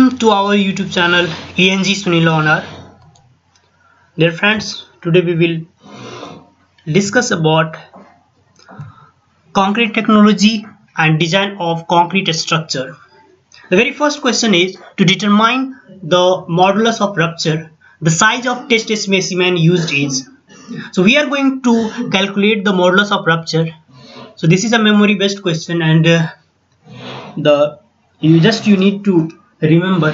Welcome to our YouTube channel engsunilonr. Dear friends, today we will discuss about concrete technology and design of concrete structure. The very first question is to determine the modulus of rupture. The size of test specimen used is. So we are going to calculate the modulus of rupture. So this is a memory based question, and you need to remember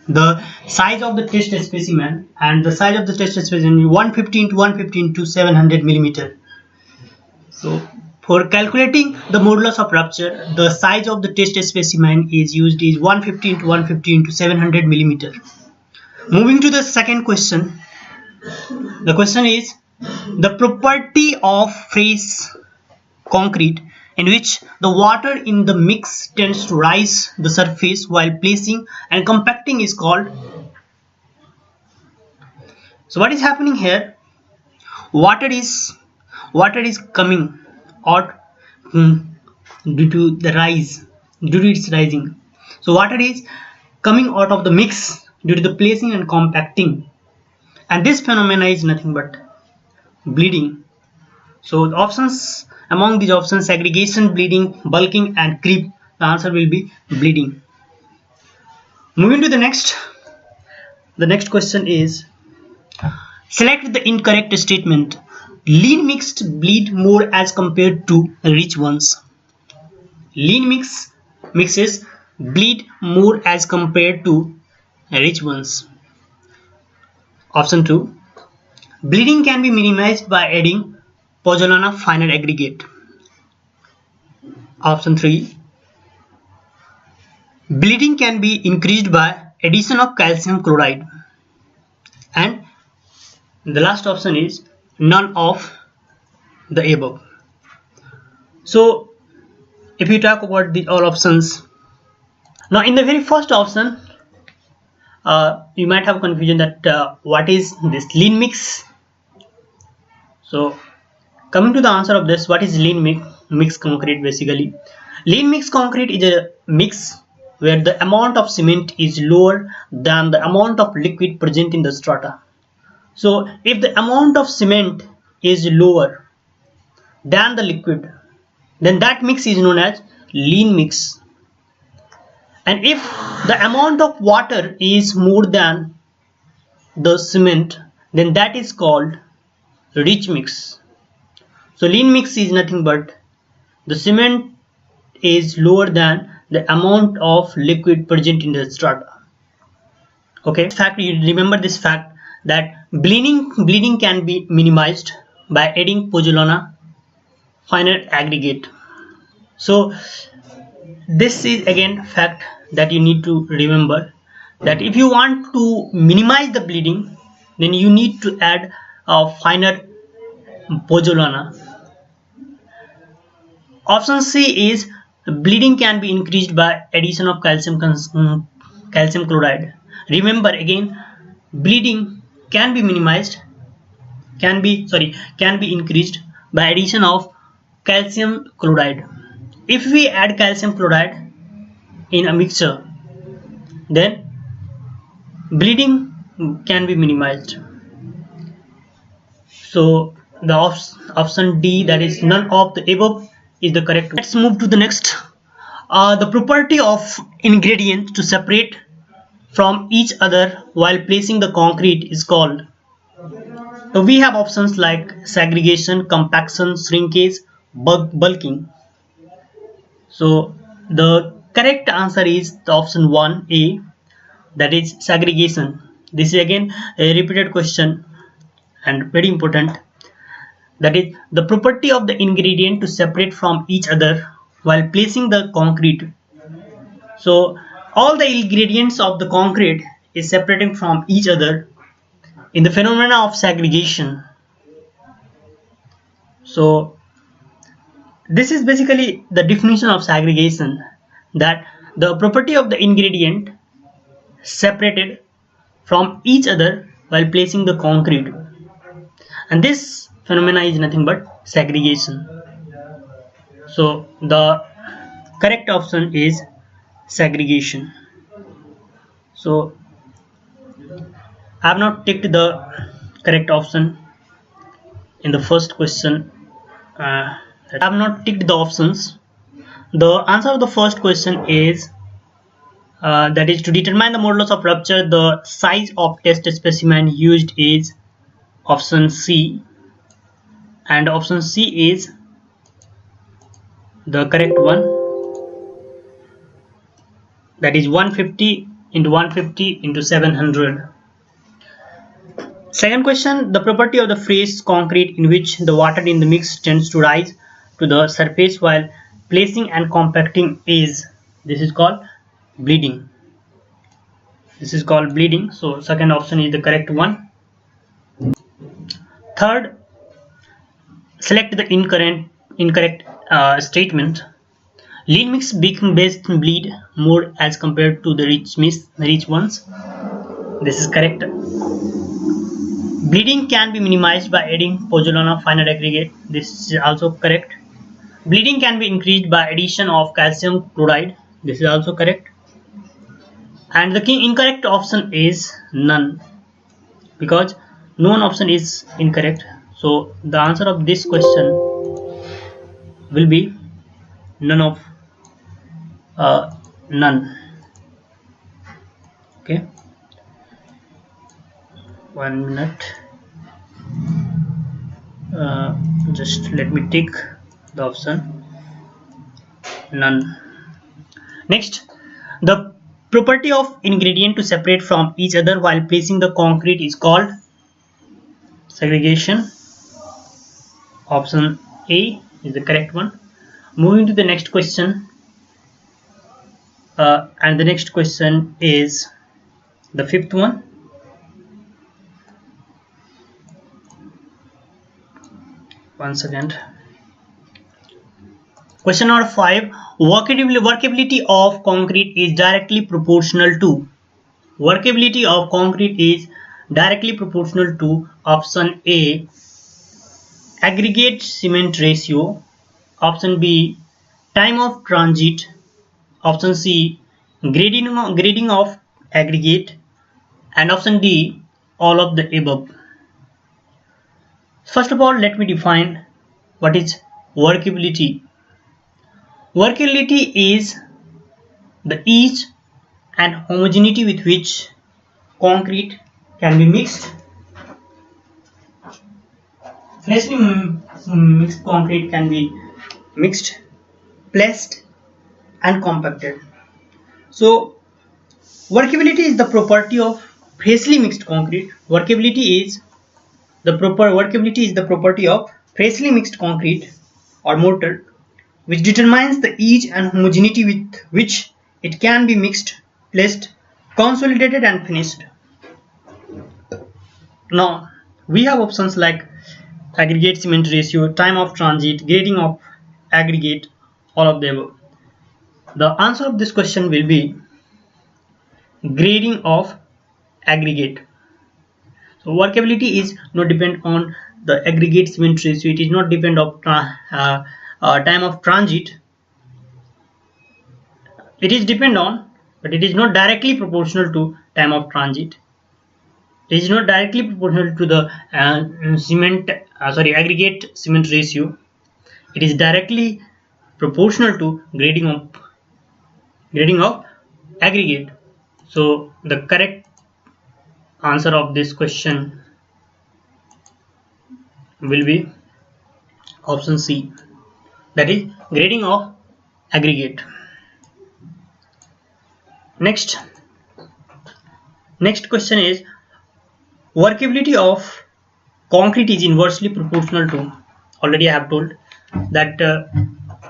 the size of the test specimen, and the size of the test specimen is 115 to 115 to 700 millimeter. So for calculating the modulus of rupture, the size of the test specimen is used is 115 to 115 to 700 millimeter. Moving to the second question. The question is the property of fresh concrete in which the water in the mix tends to rise the surface while placing and compacting is called. So what is happening here? Water is coming out due to its rising. So water is coming out of the mix due to the placing and compacting, and this phenomena is nothing but bleeding. So the options, among these options, segregation, bleeding, bulking and creep, the answer will be bleeding. Moving to the next question is, select the incorrect statement. Lean mixed bleed more as compared to rich ones. Lean mixes bleed more as compared to rich ones. Option 2, bleeding can be minimized by adding pozzolana finer aggregate. Option 3, bleeding can be increased by addition of calcium chloride. And the last option is none of the above. So if you talk about the all options, now in the very first option, you might have confusion that what is this lean mix. So coming to the answer of this, what is lean mix concrete? Basically, lean mix concrete is a mix where the amount of cement is lower than the amount of liquid present in the strata. So if the amount of cement is lower than the liquid, then that mix is known as lean mix. And if the amount of water is more than the cement, then that is called rich mix. So lean mix is nothing but the cement is lower than the amount of liquid present in the strata. Okay, in fact, you remember this fact that bleeding can be minimized by adding pozzolana finer aggregate. So this is again fact that you need to remember, that if you want to minimize the bleeding, then you need to add a finer pozzolana. Option C is bleeding can be increased by addition of calcium chloride. Remember again, bleeding can be increased by addition of calcium chloride. If we add calcium chloride in a mixture, then bleeding can be minimized. So the option D, that is none of the above, is the correct. Let's move to the next. The property of ingredient to separate from each other while placing the concrete is called. So we have options like segregation, compaction, shrinkage, bulking. So the correct answer is the option 1A, that is segregation. This is again a repeated question and very important. That is the property of the ingredient to separate from each other while placing the concrete. So all the ingredients of the concrete is separating from each other in the phenomena of segregation. So this is basically the definition of segregation, that the property of the ingredient separated from each other while placing the concrete, and this phenomena is nothing but segregation. So the correct option is segregation. So I have not ticked the correct option in the first question. I have not ticked the options. The answer of the first question is that is, to determine the modulus of rupture, the size of test specimen used is option C, and option C is the correct one. That is 150 into 150 into 700. Second question, the property of the fresh concrete in which the water in the mix tends to rise to the surface while placing and compacting is, this is called bleeding. This is called bleeding. So second option is the correct one. Third, select the incorrect statement. Lean mix best bleed more as compared to the rich ones. This is correct. Bleeding can be minimized by adding pozzolana finer aggregate. This is also correct. Bleeding can be increased by addition of calcium chloride. This is also correct. And the incorrect option is none, because no one option is incorrect. So the answer of this question will be none of none. Okay, 1 minute. Just let me tick the option none. Next, the property of ingredient to separate from each other while placing the concrete is called segregation. Option A is the correct one. Moving to the next question, and the next question is the fifth one. One second. Question number 5. Workability of concrete is directly proportional to. Workability of concrete is directly proportional to option A, aggregate cement ratio, option B, time of transit, option C, grading of aggregate, and option D, all of the above. First of all, let me define what is workability. Workability is the ease and homogeneity with which concrete can be mixed. Freshly mixed concrete can be mixed, placed, and compacted. So workability is the property of freshly mixed concrete. Workability is the property of freshly mixed concrete or mortar, which determines the ease and homogeneity with which it can be mixed, placed, consolidated, and finished. Now we have options like aggregate cement ratio, time of transit, grading of aggregate, all of the above. The answer of this question will be grading of aggregate. So workability is not depend on the aggregate cement ratio. It is not depend on time of transit. It is depend on, but it is not directly proportional to time of transit. It is not directly proportional to the aggregate cement ratio. It is directly proportional to grading of aggregate. So the correct answer of this question will be option C, that is grading of aggregate. Next question is workability of concrete is inversely proportional to. Already I have told that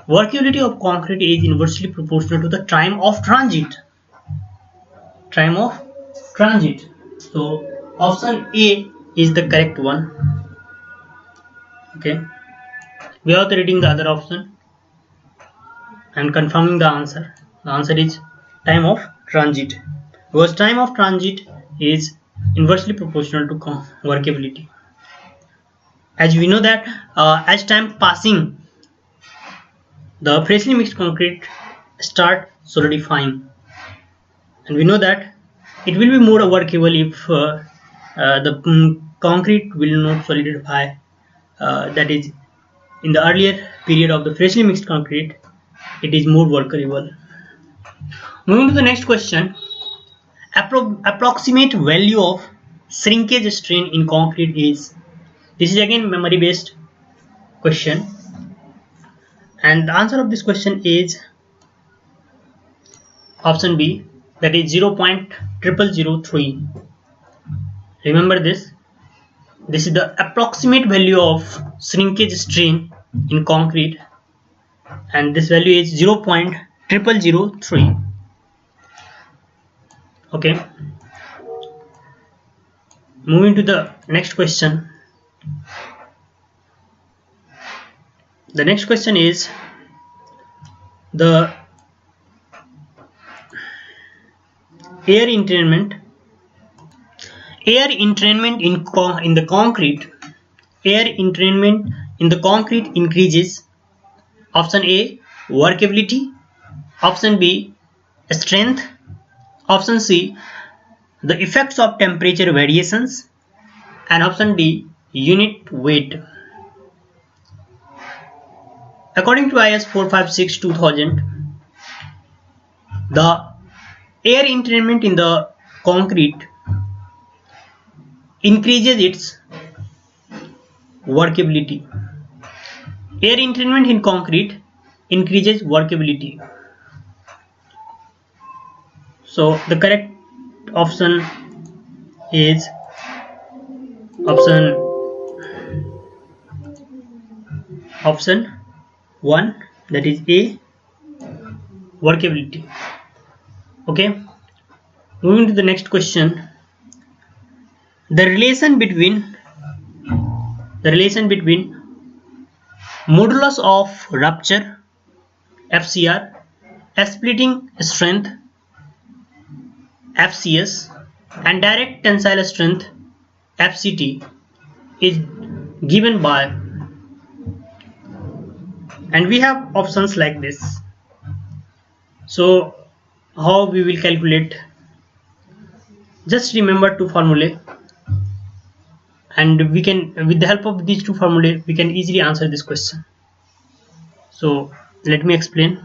workability of concrete is inversely proportional to the time of transit. So option A is the correct one. Okay, without reading the other option and confirming the answer is time of transit, because time of transit is inversely proportional to workability. As we know that as time passing, the freshly mixed concrete start solidifying, and we know that it will be more workable if the concrete will not solidify, that is in the earlier period of the freshly mixed concrete. It is more workable. Moving to the next question, approximate value of shrinkage strain in concrete is. This is again memory based question, and the answer of this question is option B, that is 0.0003. remember this is the approximate value of shrinkage strain in concrete, and this value is 0.0003. okay, moving to the next question. The next question is the air entrainment in the concrete. Air entrainment in the concrete increases option A, workability, option B, strength, option C, the effects of temperature variations, and option D, unit weight. According to IS 456-2000, the air entrainment in the concrete increases its workability. Air entrainment in concrete increases workability. So the correct option is option 1, that is A, workability. Okay, moving to the next question. The relation between modulus of rupture FCR, splitting strength FCS, and direct tensile strength FCT is given by, and we have options like this. So how we will calculate? Just remember two formulae, and we can, with the help of these two formulae, we can easily answer this question. So let me explain.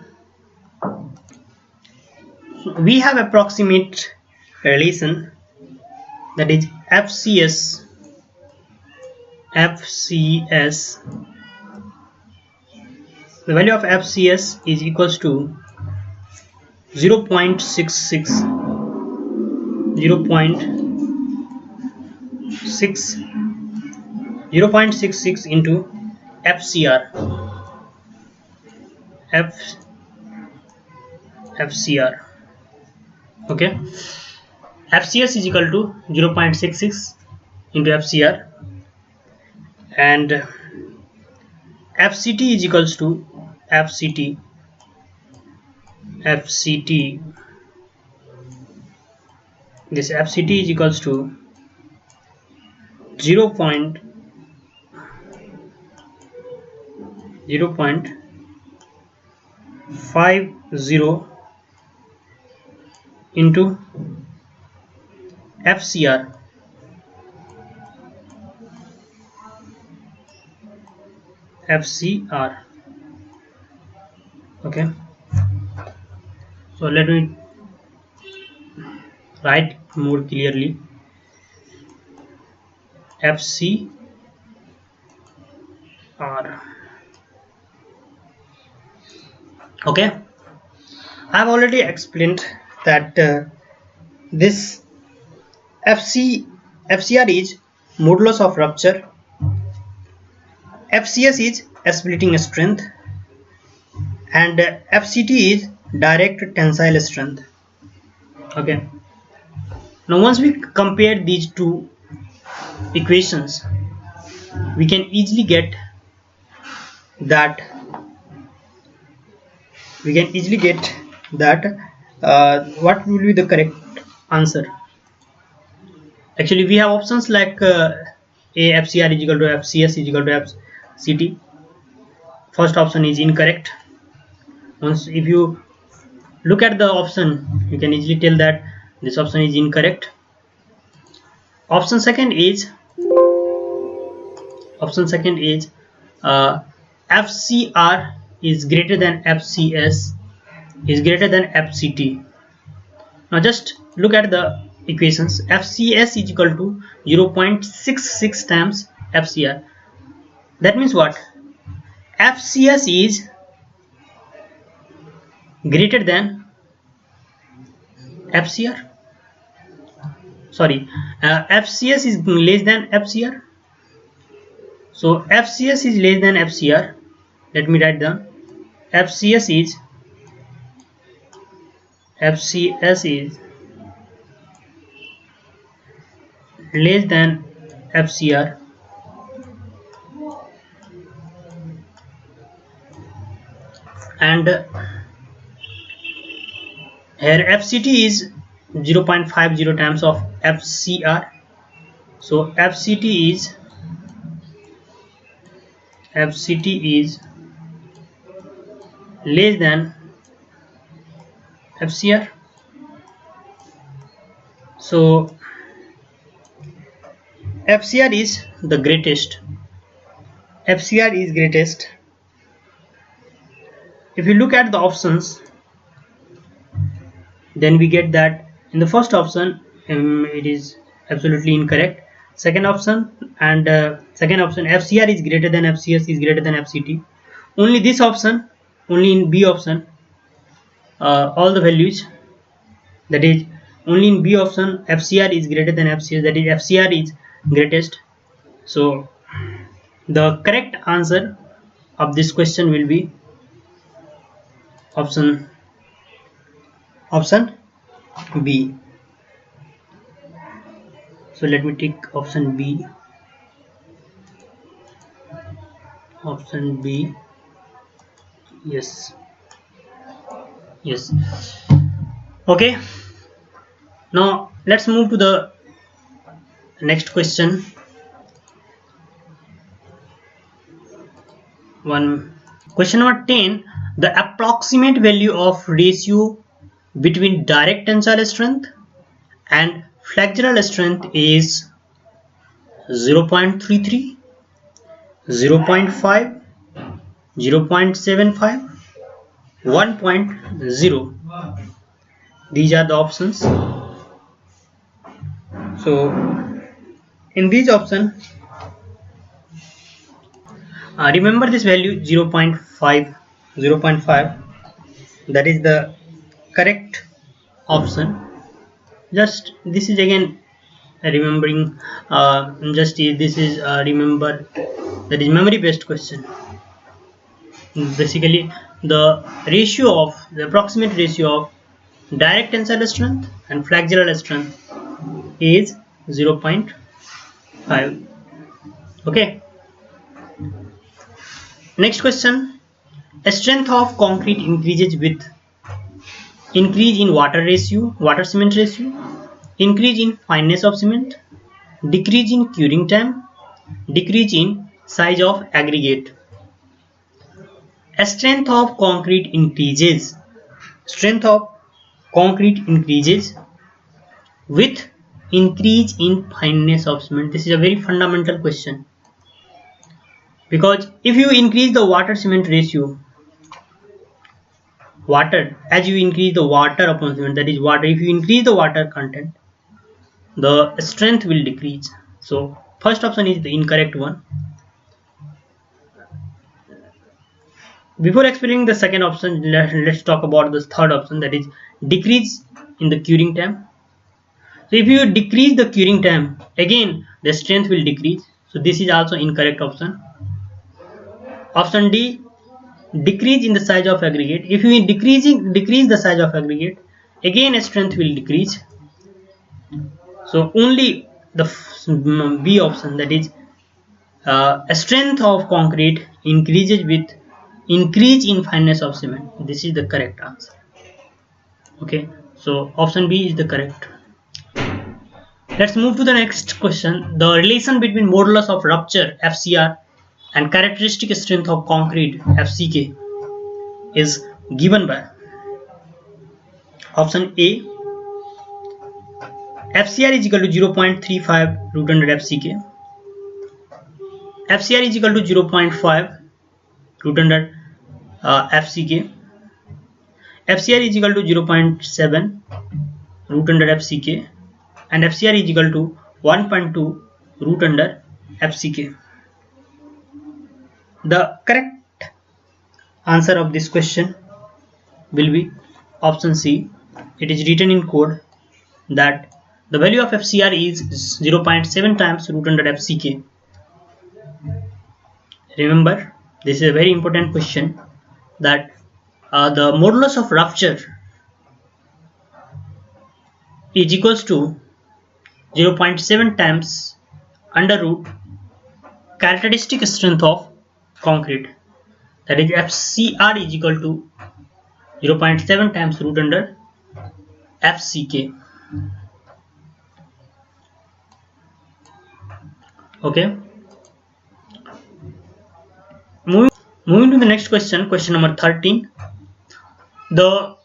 So we have approximate relation, that is FCS, the value of FCS is equals to 0.66 into FCR. Okay, FCS is equal to 0.66 into FCR, and FCT is equals to FCT. This FCT is equals to 0.50 into FCR. Okay, so let me write more clearly. FCR. Okay, I have already explained that this FCR is modulus of rupture, FCS is splitting strength, and FCT is direct tensile strength. Okay, now once we compare these two equations, we can easily get that what will be the correct answer. Actually, we have options like A, FCR is equal to FCS is equal to FCT. First option is incorrect. Once if you look at the option, you can easily tell that This option is incorrect. Option second is FCR is greater than FCS is greater than FCT. Now just look at the equations. FCS is equal to 0.66 times FCR. That means what? FCS is greater than FCR. Sorry, FCS is less than FCR. So FCS is less than FCR. Let me write down. FCS is less than FCR, and here FCT is 0.50 times of FCR. So FCT is less than FCR. So FCR is the greatest. FCR is greatest. If you look at the options, then we get that in the first option it is absolutely incorrect. Second option FCR is greater than FCS is greater than FCT. Only this option, only in B option, all the values, that is only in B option FCR is greater than FCS, that is FCR is greatest. So the correct answer of this question will be option B. So let me take option B. Option B. Yes. Okay. Now let's move to the next question. Question number 10. The approximate value of ratio between direct tensile strength and flexural strength is 0.33, 0.5, 0.75, 1.0. These are the options. So in these options, remember this value 0.5, that is the correct option. Just this is again remembering, this is remember, that is memory based question. Basically the approximate ratio of direct tensile strength and flexural strength is 0.5. okay. Next question. Strength of concrete increases with increase in water cement ratio, increase in fineness of cement, decrease in curing time, decrease in size of aggregate. Strength of concrete increases with increase in fineness of cement. This is a very fundamental question, because if you increase the water cement ratio, as you increase the water upon cement, that is if you increase the water content, the strength will decrease. So first option is the incorrect one. Before explaining the second option, let's talk about the third option, that is decrease in the curing time. So if you decrease the curing time, again the strength will decrease. So this is also incorrect option. Option D, decrease in the size of aggregate. If you decrease the size of aggregate, again strength will decrease. So only the B option, that is strength of concrete increases with increase in fineness of cement. This is the correct answer. Okay, so option B is the correct. Let's move to the next question. The relation between modulus of rupture FCR and characteristic strength of concrete FCK is given by option A FCR is equal to 0.35 root under FCK. FCR is equal to 0.5 root under FCK. FCR is equal to 0.7 root under FCK, and FCR is equal to 1.2 root under FCK. The correct answer of this question will be option C. It is written in code that the value of FCR is 0.7 times root under FCK. Remember, this is a very important question, that the modulus of rupture is equals to 0.7 times under root characteristic strength of concrete, that is FCR is equal to 0.7 times root under FCK. Okay, moving to the next question, question number 13. The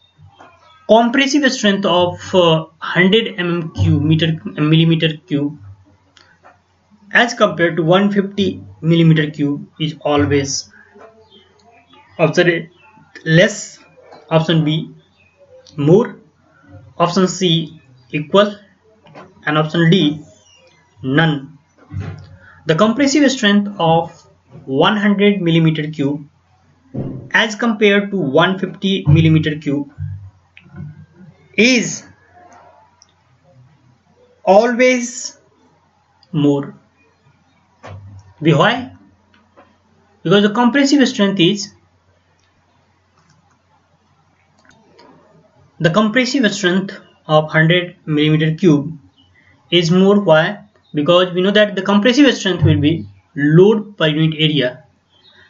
compressive strength of 100 millimeter cube as compared to 150 millimeter cube is always option A less, option B more, option C equal, and option D none. The compressive strength of 100 millimeter cube as compared to 150 millimeter cube is always more. Why? Because the compressive strength is of 100 millimeter cube is more. Why? Because we know that the compressive strength will be load per unit area.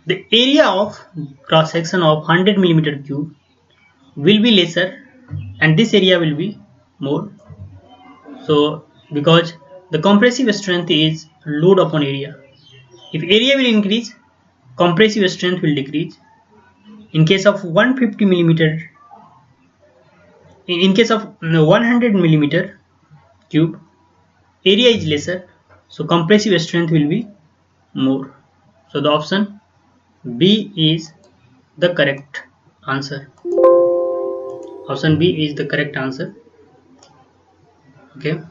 The area of cross section of 100 millimeter cube will be lesser, and this area will be more. So because the compressive strength is load upon area, if area will increase, compressive strength will decrease. In case of 150 millimeter, in case of 100 millimeter cube, area is lesser, so compressive strength will be more. So the option B is the correct answer. Option B is the correct answer. Okay,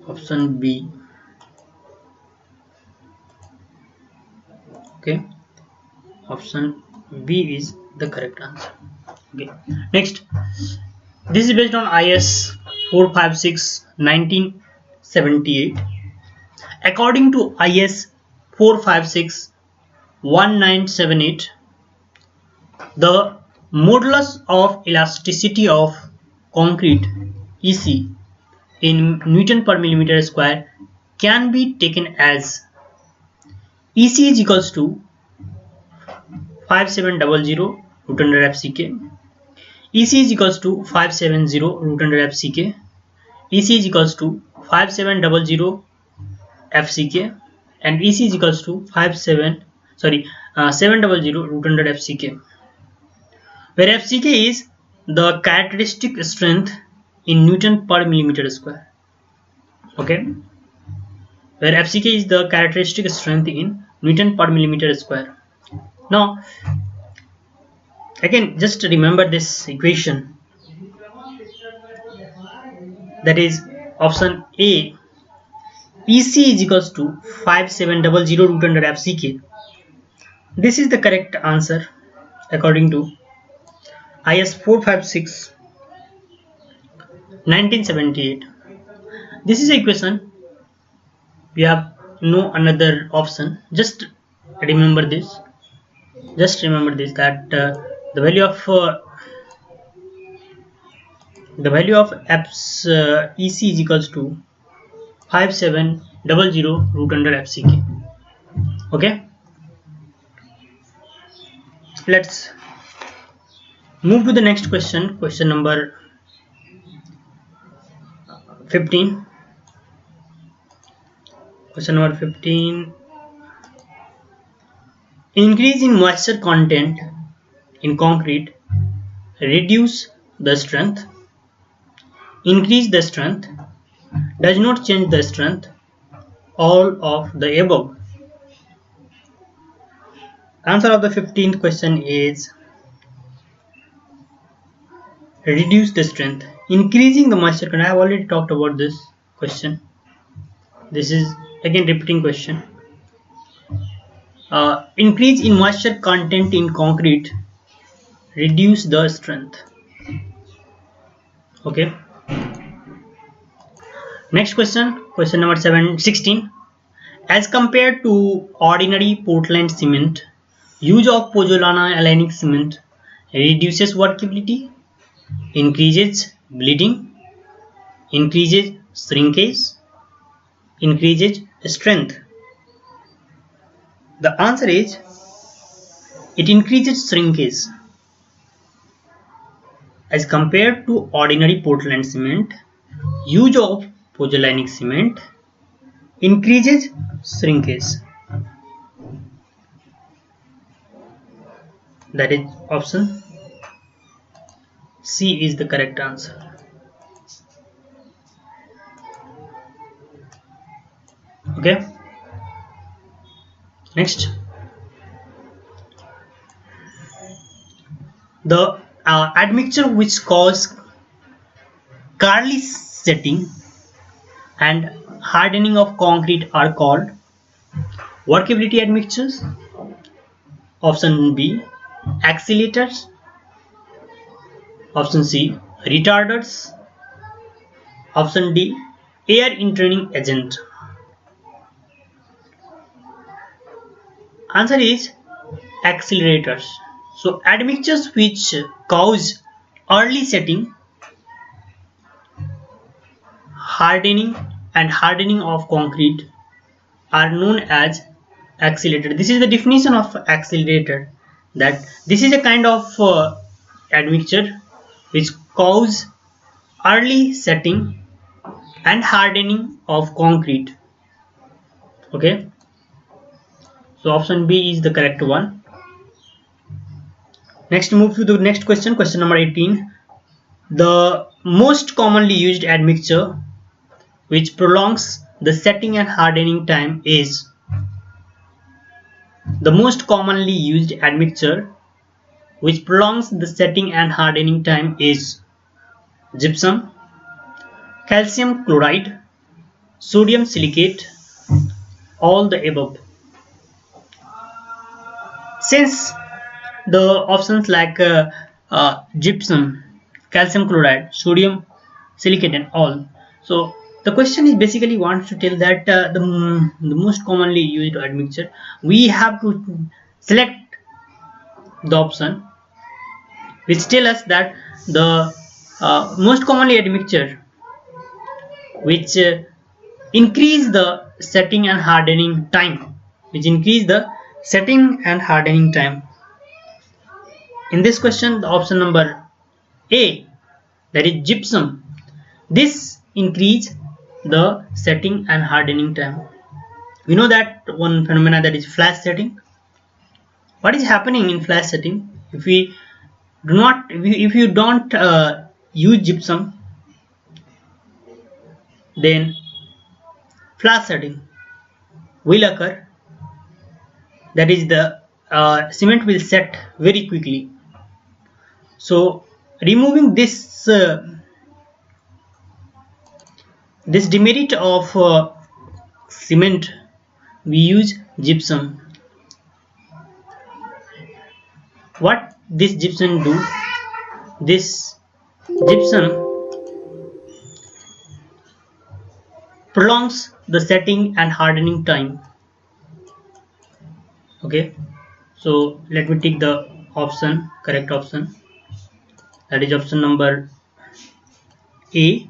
option B. Okay, option B is the correct answer. Okay, next, this is based on IS 456 1978. According to IS 456 1978, the modulus of elasticity of concrete EC in Newton per millimeter square can be taken as EC is equals to 5700 root under FCK, EC is equals to 570 root under FCK, EC is equals to 5700 FCK, and EC is equals to 700 root under FCK, where FCK is the characteristic strength in Newton per millimeter square. Okay, where FCK is the characteristic strength in Newton per millimeter square. Now again, just remember this equation, that is option A, EC is equals to 5700 root under FCK. This is the correct answer according to IS 456 1978. This is the equation. We have no another option. Just remember this. That the value of EC is equals to 5700 root under FCK. Okay, let's move to the next question, question number 15. Question number 15. Increase in moisture content in concrete reduce the strength. increase the strength, does not change the strength, all of the above. Answer of the 15th question is reduce the strength, increasing the moisture content. I have already talked about this question. This is again repeating question. Increase in moisture content in concrete, reduce the strength. Okay. Next question, question number 16. As compared to ordinary Portland cement, use of pozzolana alanic cement reduces workability, increases bleeding, increases shrinkage, increases strength. The answer is it increases shrinkage. As compared to ordinary Portland cement, use of pozzolanic cement increases shrinkage. That is option C is the correct answer. Okay. Next, the admixture which cause Carly setting and hardening of concrete are called workability admixtures. Option B, accelerators. Option C, retarders. Option D, air entraining agent. Answer is accelerators. So admixtures which cause early setting, hardening of concrete are known as accelerator. This is the definition of accelerator, that this is a kind of admixture which cause early setting and hardening of concrete. Okay, so option B is the correct one. Next, move to the next question, question number 18. The most commonly used admixture which prolongs the setting and hardening time is the most commonly used admixture which prolongs the setting and hardening time is gypsum, calcium chloride, sodium silicate, all the above. Since the options like gypsum, calcium chloride, sodium silicate and all, so the question is basically wants to tell that the most commonly used admixture, we have to select the option which tell us that the most commonly admixture which increase the setting and hardening time, in this question the option number A, that is gypsum, this increase the setting and hardening time. We know that one phenomena, that is flash setting. What is happening in flash setting? If you don't use gypsum, then flash setting will occur, that is the cement will set very quickly. So removing this demerit of cement, we use gypsum. What this gypsum do? This gypsum prolongs the setting and hardening time. Okay, so let me take the option, correct option, that is option number A.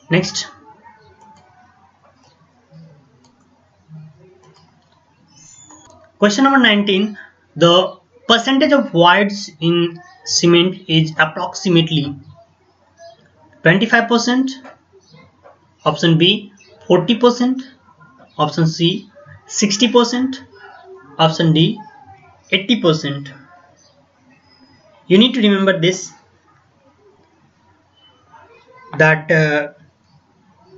Next, question number 19. The percentage of voids in cement is approximately 25%, option B 40%, option C 60%, option D 80%. You need to remember this. that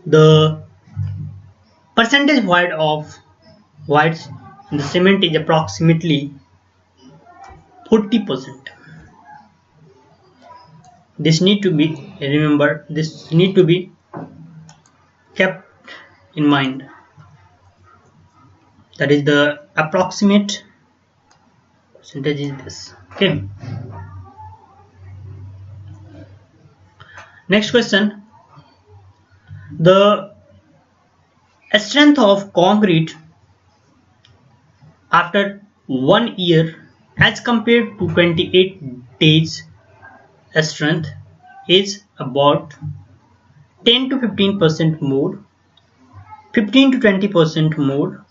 the percentage void of voids in the cement is approximately 40%. This need to be remembered. This need to be kept in mind. That is the approximate percentage is this. Okay. Next question. The strength of concrete after 1 year as compared to 28 days strength is about 10 to 15% more, 15 to 20% more,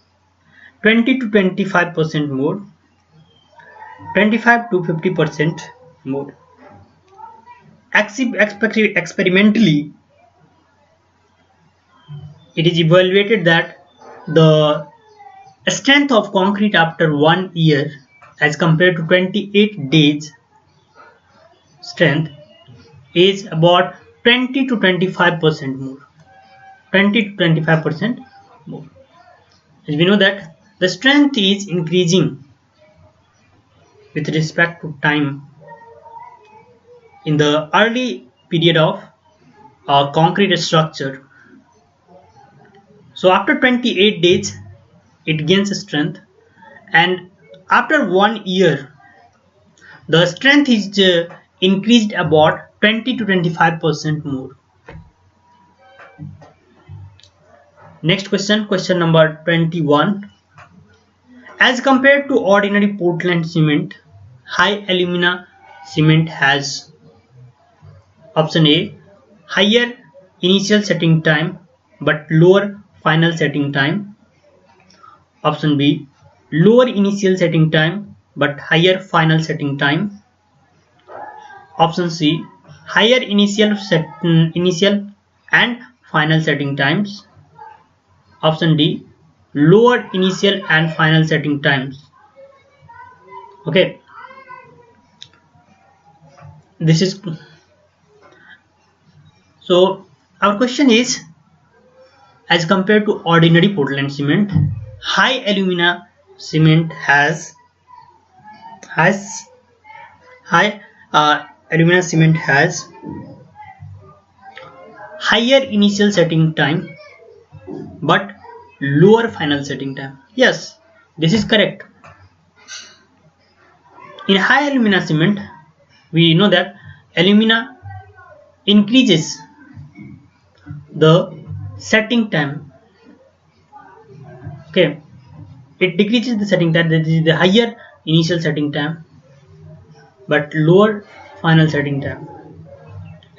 20 to 25% more, 25 to 50% more. Experimentally, it is evaluated that the strength of concrete after 1 year as compared to 28 days strength is about 20 to 25% more. 20 to 25% more. As we know that the strength is increasing with respect to time in the early period of a concrete structure. So after 28 days it gains strength, and after 1 year the strength is increased about 20 to 25% more. Next question, question number 21. As compared to ordinary Portland cement, high alumina cement has option A, higher initial setting time but lower final setting time. Option B, lower initial setting time but higher final setting time. Option C, higher initial and final setting times. Option D, lower initial and final setting times. Okay, this is so our question is, as compared to ordinary Portland cement, high alumina cement has alumina cement has higher initial setting time but lower final setting time. Yes, this is correct. In high alumina cement, we know that alumina increases the setting time. Okay, it decreases the setting time. That is the higher initial setting time but lower final setting time.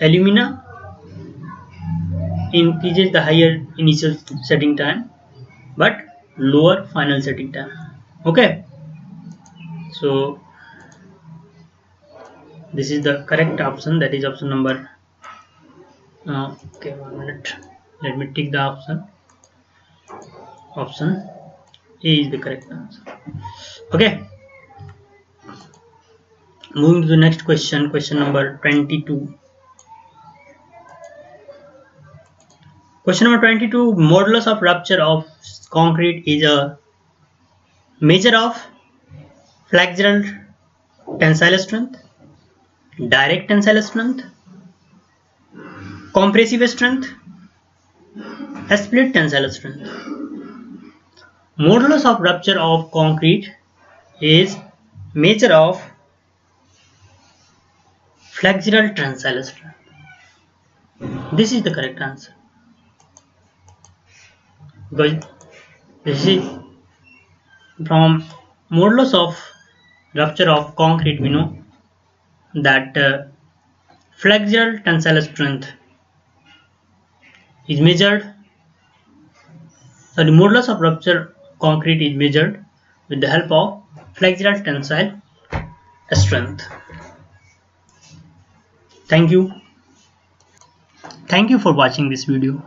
Alumina increases the higher initial setting time but lower final setting time. Okay, so this is the correct option, that is option number okay, 1 minute, let me tick the option. Option A is the correct answer. Okay, moving to the next question, question number 22. Question number 22. Modulus of rupture of concrete is a measure of flexural tensile strength, direct tensile strength, compressive strength, split tensile strength. Modulus of rupture of concrete is measure of flexural tensile strength. This is the correct answer, because this is from modulus of rupture of concrete we know that flexural tensile strength is measured, sorry, modulus of rupture concrete is measured with the help of flexural tensile strength. Thank you for watching this video.